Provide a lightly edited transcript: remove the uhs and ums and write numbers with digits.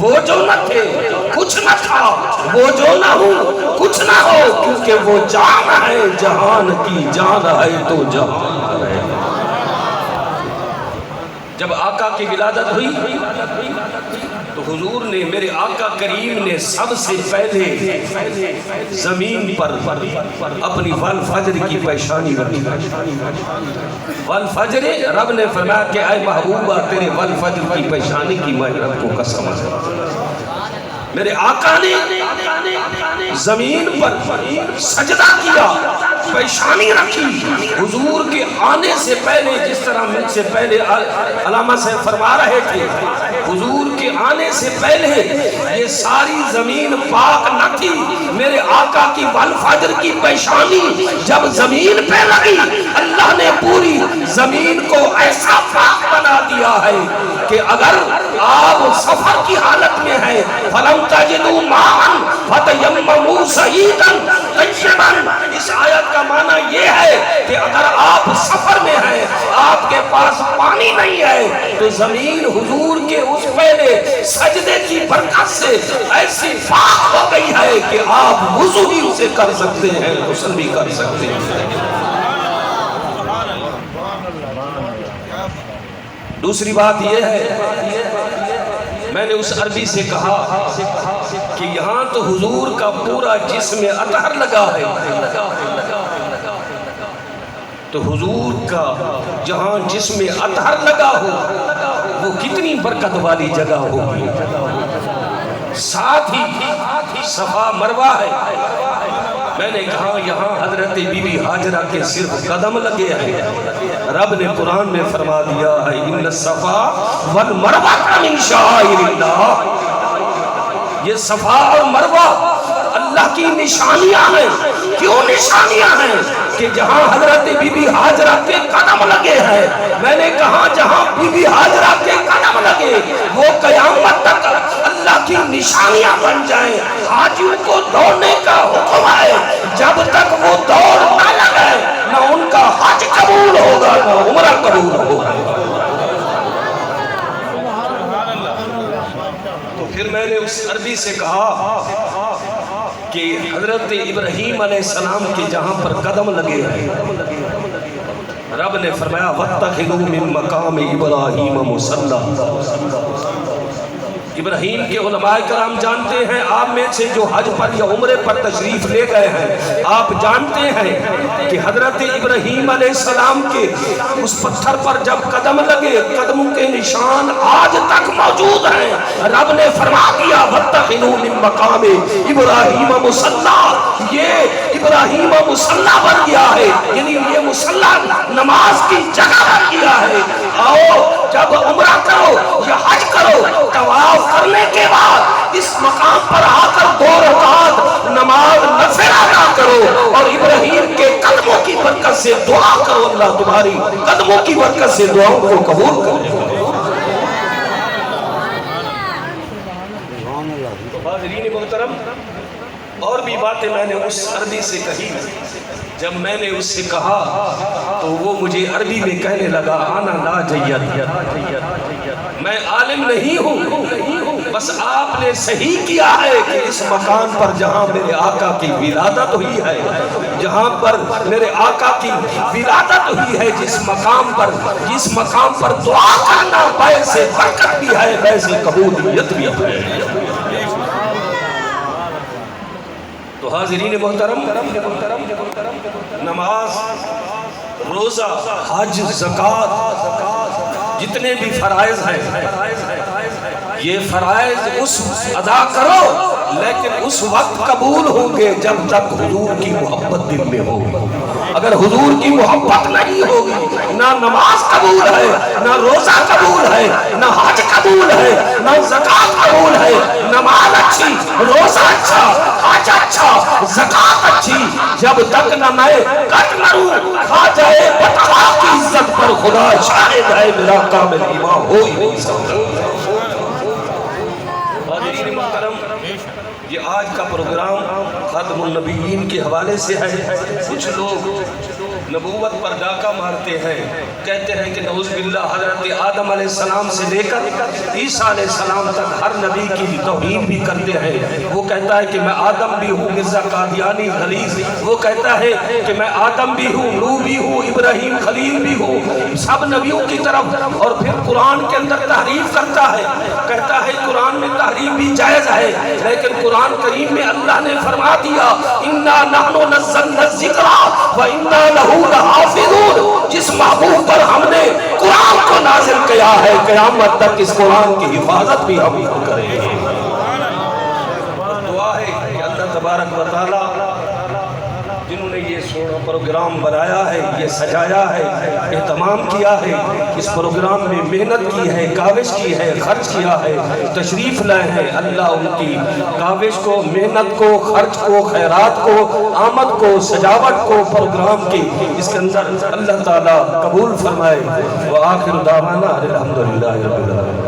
وہ جو نہ تھے کچھ نہ تھا، وہ جو نہ ہوں کچھ نہ ہو، کیونکہ وہ جان ہے جہان کی جان ہے تو جہان ہے۔ جب آقا کی ولادت ہوئی تو حضور نے، میرے آقا کریم نے سب سے پہلے زمین پر اپنی والفجر کی پیشانی رکھی۔ والفجر، رب نے فرمایا کہ اے محبوبہ تیرے والفجر کی پیشانی کی میں رب کو قسم ہے۔ میرے آقا نے زمین پر سجدہ کیا، پیشانی رکھی۔ حضور کے آنے سے پہلے، جس طرح مجھ سے پہلے علامہ سے فرما رہے تھے، حضور کے آنے سے پہلے یہ ساری زمین پاک نہ تھی۔ میرے آقا کی والفجر کی پیشانی جب زمین پہ لگی، اللہ نے پوری زمین کو ایسا پاک بنا دیا ہے کہ اگر آپ سفر کی حالت میں ہیں، فَلَمْ تَجِدُوا مَاءً فَتَيَمَّمُوا صَعِيدًا طَيِّبًا، اس آیت کا معنی یہ ہے کہ اگر آپ سفر میں ہیں، آپ کے پاس پانی نہیں ہے، تو زمین حضور کے اس پہلے سجدے کی برکت سے ایسی پاک ہو گئی ہے کہ آپ وضو بھی اسے کر سکتے ہیں، غسل بھی کر سکتے ہیں۔ دوسری بات یہ ہے، میں نے اس عربی سے کہا کہ یہاں تو حضور کا پورا جسم اطہر لگا ہے، تو حضور کا جہاں جسم اطہر لگا ہو وہ کتنی برکت والی جگہ ہوگی۔ ساتھ ہی صفا مروہ ہے۔ میں نے کہا یہاں حضرت بی بی حاجرہ کے صرف قدم لگے ہیں۔ رب نے قرآن میں فرما دیا ہے ان الصفا والمروہ من شعائر اللہ، یہ صفا اور مروہ اللہ کی نشانیاں ہیں۔ کیوں نشانیاں ہیں؟ کہ جہاں حضرت بی بی حاجرہ کے قدم لگے ہیں، میں نے کہا جہاں بی بی حاجرہ کے قدم لگے وہ قیامت تک اللہ کی نشانیاں بن جائیں۔ حاجیوں کو دوڑنے کا حکم ہے، جب تک وہ دوڑ نہ لگے نہ ان کا حج قبول ہوگا نہ عمرہ قبول ہوگا۔ تو پھر میں نے اس عربی سے کہا کہ حضرت ابراہیم علیہ السلام کے جہاں پر قدم لگے ہیں، رب نے فرمایا وَاتَّخِذُوا مِن مَّقَامِ إِبْرَاهِيمَ مُصَلًّى۔ ابراہیم کے علماء کرام جانتے ہیں، آپ میں سے جو حج پر یا عمرے پر تشریف لے گئے ہیں، آپ جانتے ہیں کہ حضرت ابراہیم علیہ السلام کے اس پتھر پر جب قدم لگے، قدموں کے نشان آج تک موجود ہیں۔ رب نے فرما دیا وَاتَّخِذُوا مِن مَّقَامِ إِبْرَاهِيمَ مُصَلًّى، یہ ابراہیم مصلی بن گیا ہے، یعنی یہ مصلی نماز کی جگہ بن گیا ہے۔ آؤ جب عمرہ کرو یا حج کرو، طواف کرنے کے بعد اس مقام پر آ کر 2 رکعت نماز نفل ادا کرو اور ابراہیم کے قدموں کی برکت سے دعا کرو، اللہ تمہاری قدموں کی برکت سے دعاؤں کو قبول کرے۔ تو حاضرین محترم، اور بھی باتیں میں نے اس عربی سے کہی۔ جب میں نے اس سے کہا تو وہ مجھے عربی میں کہنے لگا انا لا جید، میں عالم نہیں ہوں، بس آپ نے صحیح کیا ہے کہ اس مکان پر جہاں میرے آقا کی ولادت ہوئی ہے، جہاں پر میرے آقا کی ولادت ہوئی ہے، جس مقام پر دعا کرنا ویسے برکت بھی ہے، ویسے قبولیت بھی ہے۔ تو حاضرین محترم، نماز، روزہ، حج، زکوٰۃ، جتنے بھی فرائض ہیں، یہ فرائض اس ادا کرو، لیکن اس وقت قبول ہوں گے جب تک حضور کی محبت دل میں ہوگی۔ اگر حضور کی محبت نہیں ہوگی، نہ نماز قبول ہے، نہ روزہ قبول ہے، نہ حج قبول ہے، نہ زکوٰۃ قبول ہے۔ نماز اچھی، روزہ اچھا، حج اچھا، زکوٰۃ اچھی، جب تک نہ میں کٹ مروں، خواجہ بطحا کی عزت پر خدا شاہد ہے میرا کامل ایمان ہو ہی نہیں سکتا۔ حاضرین محترم، یہ آج کا پروگرام خاتم النبیین کے حوالے سے ہے۔ کچھ لوگ نبوت پر ڈاکہ مارتے ہیں، کہتے ہیں کہ نعوذ باللہ حضرت آدم علیہ السلام سے لے کر عیسیٰ علیہ السلام تک ہر نبی کی توہین بھی کرتے ہیں۔ وہ کہتا ہے کہ میں آدم بھی ہوں، مرزا قادیانی غلیظ وہ کہتا ہے کہ میں آدم بھی ہوں، نوح بھی ہوں، ابراہیم خلیل بھی ہوں، سب نبیوں کی طرف۔ اور پھر قرآن کے اندر تحریف کرتا ہے، کہتا ہے قرآن میں تحریف بھی جائز ہے، لیکن قرآن کریم میں اللہ نے فرما دیا اِنَّا نَحْنُ نَزَّلْنَا الذِّكْرَ وَإِنَّا لَهُ لَحَافِظُونَ۔ جس محبوب پر ہم نے قرآن کو نازل کیا ہے، قیامت تک اس قرآن کی حفاظت بھی ہم کریں گے۔ دعا ہے کہ اللہ تبارک و تعالی جنہوں نے یہ سونا پروگرام بنایا ہے، یہ سجایا ہے، اہتمام کیا ہے، اس پروگرام میں محنت کی ہے، کاوش کی ہے، خرچ کیا ہے، تشریف لائے ہیں، اللہ ان کی کاوش کو، محنت کو، خرچ کو، خیرات کو، آمد کو، سجاوٹ کو پروگرام کی اس کے اندر اللہ تعالیٰ قبول فرمائے۔ وآخر دعوانا الحمدللہ رب العالمین۔